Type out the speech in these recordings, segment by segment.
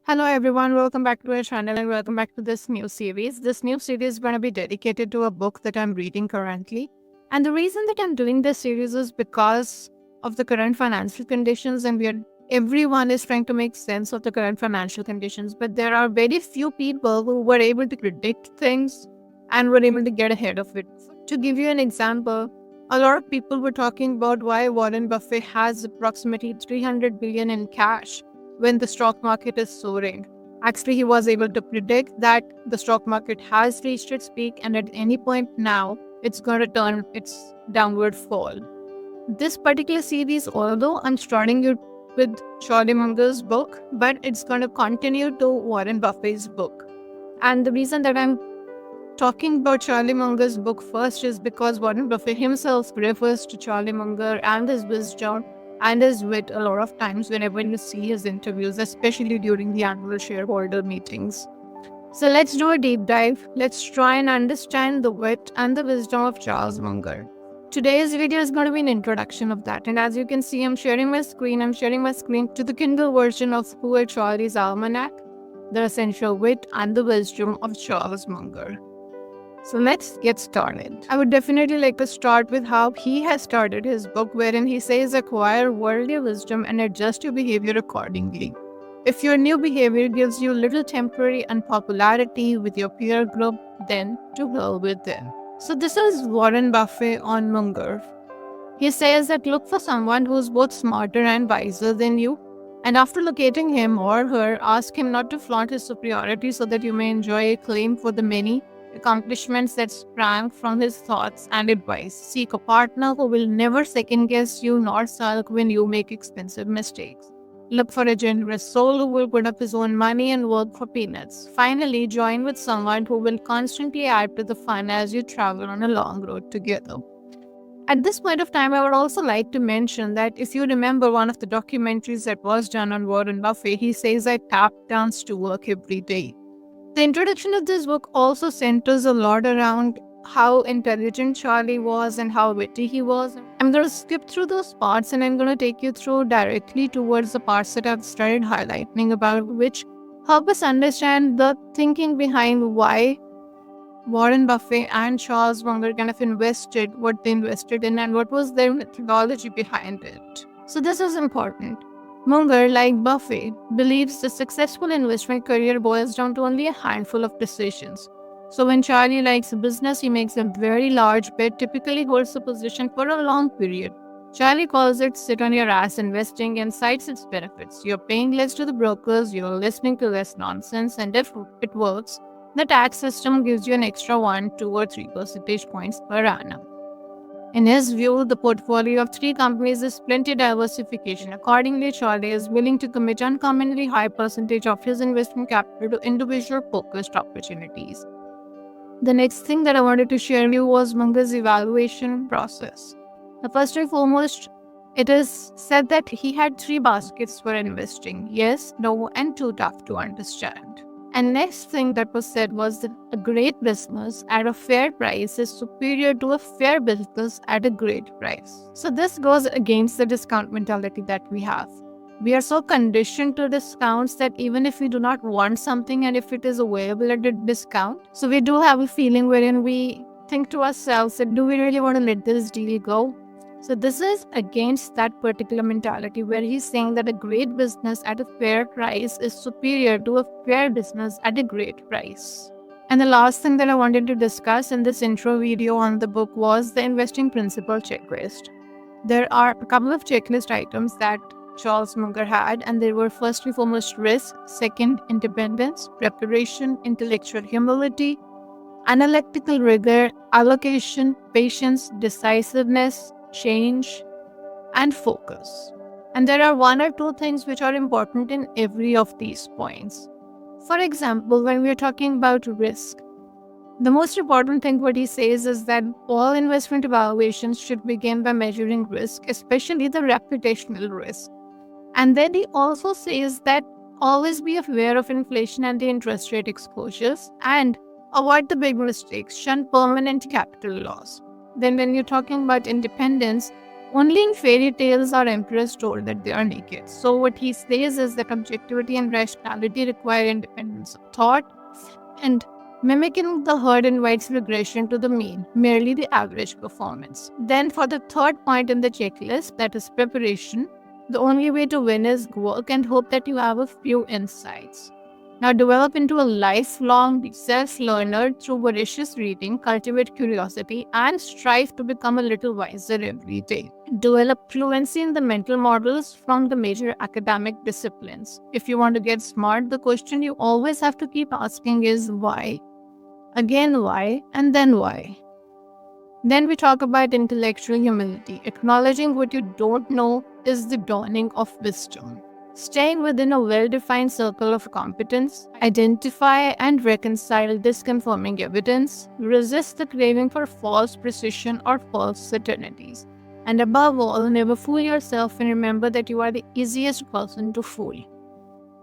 Hello everyone, welcome back to our channel and welcome back to this new series. This new series is going to be dedicated to a book that I'm reading currently. And the reason that I'm doing this series is because of the current financial conditions, and everyone is trying to make sense of the current financial conditions, but there are very few people who were able to predict things and were able to get ahead of it. To give you an example, a lot of people were talking about why Warren Buffett has approximately 300 billion in cash when the stock market is soaring. Actually, he was able to predict that the stock market has reached its peak and at any point now, it's going to turn its downward fall. This particular series, although I'm starting it with Charlie Munger's book, but it's going to continue to Warren Buffett's book. And the reason that I'm talking about Charlie Munger's book first is because Warren Buffett himself refers to Charlie Munger and his wisdom and his wit a lot of times whenever you see his interviews, especially during the annual shareholder meetings. So let's do a deep dive. Let's try and understand the wit and the wisdom of Charles Munger. Today's video is going to be an introduction of that. And as you can see, I'm sharing my screen to the Kindle version of Poor Charlie's Almanack, the essential wit and the wisdom of Charles Munger. So let's get started. I would definitely like to start with how he has started his book, wherein he says acquire worldly wisdom and adjust your behavior accordingly. If your new behavior gives you little temporary unpopularity with your peer group, then to hell with them. So this is Warren Buffett on Munger. He says that look for someone who's both smarter and wiser than you, and after locating him or her, ask him not to flaunt his superiority so that you may enjoy acclaim for the many accomplishments that sprang from his thoughts and advice. Seek a partner who will never second guess you nor sulk when you make expensive mistakes. Look for a generous soul who will put up his own money and work for peanuts. Finally, join with someone who will constantly add to the fun as you travel on a long road together. At this point of time, I would also like to mention that if you remember one of the documentaries that was done on Warren Buffett, he says I tap dance to work every day. The introduction of this book also centers a lot around how intelligent Charlie was and how witty he was. I'm going to skip through those parts and I'm going to take you through directly towards the parts that I've started highlighting about, which help us understand the thinking behind why Warren Buffett and Charles Munger kind of invested what they invested in and what was their methodology behind it. So this is important. Munger, like Buffett, believes the successful investment career boils down to only a handful of decisions. So when Charlie likes a business, he makes a very large bet, typically holds the position for a long period. Charlie calls it sit on your ass investing and cites its benefits. You're paying less to the brokers, you're listening to less nonsense, and if it works, the tax system gives you an extra 1, 2, or 3 percentage points per annum. In his view, the portfolio of 3 companies is plenty diversification. Accordingly, Charlie is willing to commit uncommonly high percentage of his investment capital to individual focused opportunities. The next thing that I wanted to share with you was Munger's evaluation process. Now, first and foremost, it is said that he had 3 baskets for investing: yes, no, and too tough to understand. And next thing that was said was that a great business at a fair price is superior to a fair business at a great price. So this goes against the discount mentality that we have. We are so conditioned to discounts that even if we do not want something and if it is available at a discount, so we do have a feeling wherein we think to ourselves that do we really want to let this deal go? So this is against that particular mentality where he's saying that a great business at a fair price is superior to a fair business at a great price. And the last thing that I wanted to discuss in this intro video on the book was the investing principle checklist. There are a couple of checklist items that Charles Munger had, and they were first and foremost risk, second independence, preparation, intellectual humility, analytical rigor, allocation, patience, decisiveness, change, and focus. And there are 1 or 2 things which are important in every of these points. For example, when we're talking about risk, the most important thing what he says is that all investment evaluations should begin by measuring risk, especially the reputational risk. And then he also says that always be aware of inflation and the interest rate exposures and avoid the big mistakes, shun permanent capital loss. Then when you're talking about independence, Only in fairy tales are emperors told that they are naked. So what he says is that objectivity and rationality require independence of thought, and mimicking the herd invites regression to the mean, merely the average performance. Then for the third point in the checklist, that is preparation, the only way to win is work and hope that you have a few insights. Now develop into a lifelong self-learner through voracious reading, cultivate curiosity, and strive to become a little wiser every day. Develop fluency in the mental models from the major academic disciplines. If you want to get smart, the question you always have to keep asking is why? Again, why? And then why? Then we talk about intellectual humility. Acknowledging what you don't know is the dawning of wisdom. Staying within a well-defined circle of competence, identify and reconcile disconfirming evidence, resist the craving for false precision or false certainties. And above all, never fool yourself and remember that you are the easiest person to fool.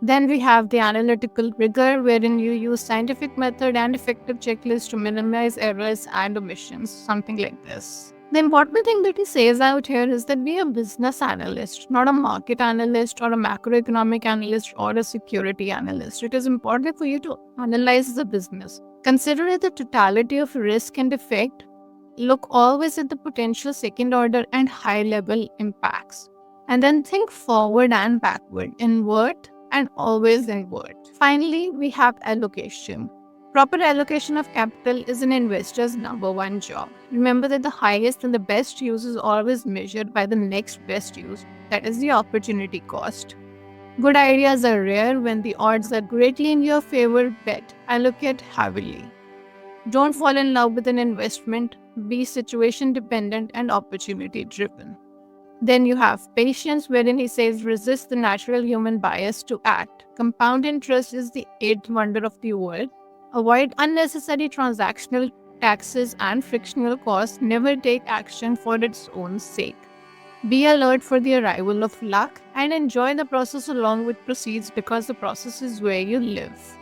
Then we have the analytical rigor, wherein you use scientific method and effective checklists to minimize errors and omissions, something like this. The important thing that he says out here is that be a business analyst, not a market analyst or a macroeconomic analyst or a security analyst. It is important for you to analyze the business. Consider the totality of risk and effect. Look always at the potential second order and high level impacts. And then think forward and backward, inward and always inward. Finally, we have allocation. Proper allocation of capital is an investor's number one job. Remember that the highest and the best use is always measured by the next best use, that is the opportunity cost. Good ideas are rare. When the odds are greatly in your favor, bet, allocate heavily. Don't fall in love with an investment, be situation dependent and opportunity driven. Then you have patience, wherein he says resist the natural human bias to act. Compound interest is the eighth wonder of the world. Avoid unnecessary transactional taxes and frictional costs. Never take action for its own sake. Be alert for the arrival of luck and enjoy the process along with proceeds, because the process is where you live.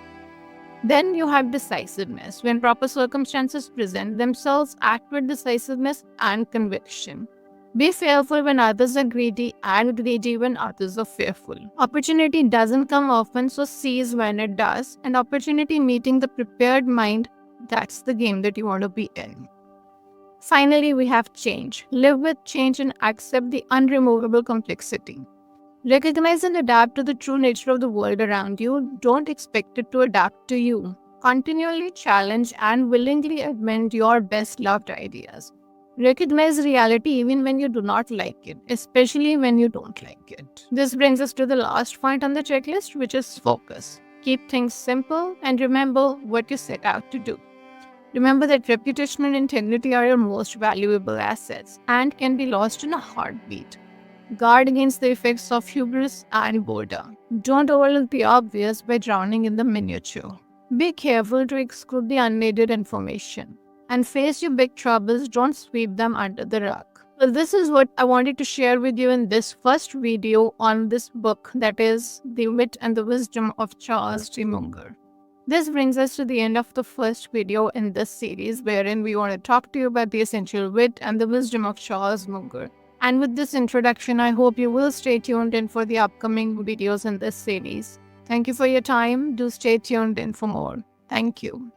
Then you have decisiveness. When proper circumstances present themselves, act with decisiveness and conviction. Be fearful when others are greedy and greedy when others are fearful. Opportunity doesn't come often, so seize when it does. And opportunity meeting the prepared mind, that's the game that you want to be in. Finally, we have change. Live with change and accept the unremovable complexity. Recognize and adapt to the true nature of the world around you. Don't expect it to adapt to you. Continually challenge and willingly amend your best loved ideas. Recognize reality even when you do not like it, especially when you don't like it. This brings us to the last point on the checklist, which is focus. Keep things simple and remember what you set out to do. Remember that reputation and integrity are your most valuable assets and can be lost in a heartbeat. Guard against the effects of hubris and boredom. Don't overlook the obvious by drowning in the minutiae. Be careful to exclude the unneeded information. And face your big troubles, don't sweep them under the rug. Well, this is what I wanted to share with you in this first video on this book, that is The Wit and the Wisdom of Charles Munger. This brings us to the end of the first video in this series, wherein we want to talk to you about the essential wit and the wisdom of Charles Munger. And with this introduction, I hope you will stay tuned in for the upcoming videos in this series. Thank you for your time. Do stay tuned in for more. Thank you.